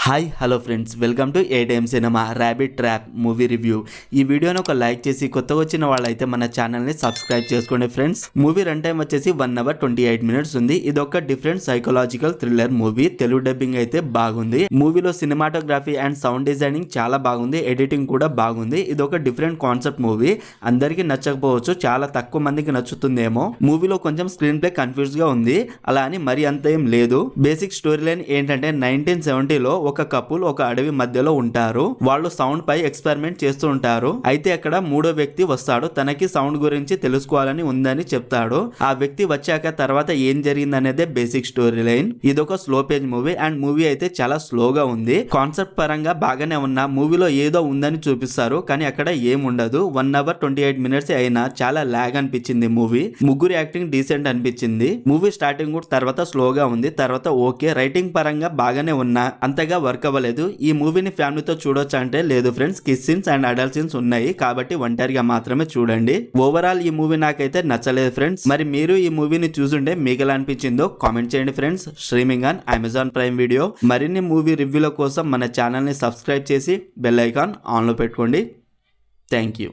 Hi hello friends, welcome to A time cinema rabbit trap movie review. ఈ వీడియోని ఒక like చేసి కొత్తగా వచ్చిన వాళ్ళైతే మన ఛానల్ని సబ్స్క్రైబ్ చేసుకోండి ఫ్రెండ్స్. మూవీ రన్ టైం వచ్చేసి 1 hour 28 minutes ఉంది. ఇది ఒక different psychological thriller movie. Telugu dubbing అయితే బాగుంది. మూవీలో సినిమాటోగ్రఫీ అండ్ సౌండ్ డిజైనింగ్ చాలా బాగుంది. ఎడిటింగ్ కూడా బాగుంది. ఇది ఒక డిఫరెంట్ కాన్సెప్ట్ మూవీ. అందరికీ నచ్చకపోవచ్చు, చాలా తక్కువ మందికి నచ్చుతుందేమో. మూవీలో కొంచెం స్క్రీన్ ప్లే కన్ఫ్యూజ్ గా ఉంది, అలా అని మరి అంత ఏం లేదు. బేసిక్ స్టోరీ లైన్ ఏంటంటే 1970లో ఒక కపుల్ ఒక అడవి మధ్యలో ఉంటారు. వాళ్ళు సౌండ్ పై ఎక్స్పెరిమెంట్ చేస్తూ ఉంటారు. అయితే అక్కడ మూడో వ్యక్తి వస్తాడు. తనకి సౌండ్ గురించి తెలుసుకోవాలని ఉందని చెప్తాడు. ఆ వ్యక్తి వచ్చాక తర్వాత ఏం జరిగింది అనేదే బేసిక్ స్టోరీ లైన్. ఇదొక slow page movie and movie అయితే చాలా స్లోగా ఉంది. కాన్సెప్ట్ పరంగా బాగానే ఉన్నా మూవీలో ఏదో ఉందని చూపిస్తారు, కానీ అక్కడ ఏం ఉండదు. 1 hour 28 minutes అయినా చాలా లాగ్ అనిపించింది మూవీ. ముగ్గురు యాక్టింగ్ డీసెంట్ అనిపించింది. మూవీ స్టార్టింగ్ కూడా తర్వాత స్లోగా ఉంది, తర్వాత ఓకే. రైటింగ్ పరంగా బాగానే ఉన్నా అంతగా వర్క్ అవ్వలేదు. ఈ మూవీని ఫ్యామిలీతో చూడొచ్చు అంటే లేదు friends. Kiss scenes and adult scenes ఉన్నాయి, కాబట్టి ఒంటరిగా మాత్రమే చూడండి. ఓవరాల్ ఈ మూవీ నాకైతే నచ్చలేదు ఫ్రెండ్స్. మరి మీరు ఈ మూవీని చూసుంటే మీకు ఎలా అనిపించిందో కామెంట్ చేయండి friends. Streaming on Amazon prime video. మరిన్ని మూవీ రివ్యూల కోసం మన ఛానల్ని సబ్స్క్రైబ్ చేసి బెల్ ఐకాన్ ఆన్లో పెట్టుకోండి. Thank you.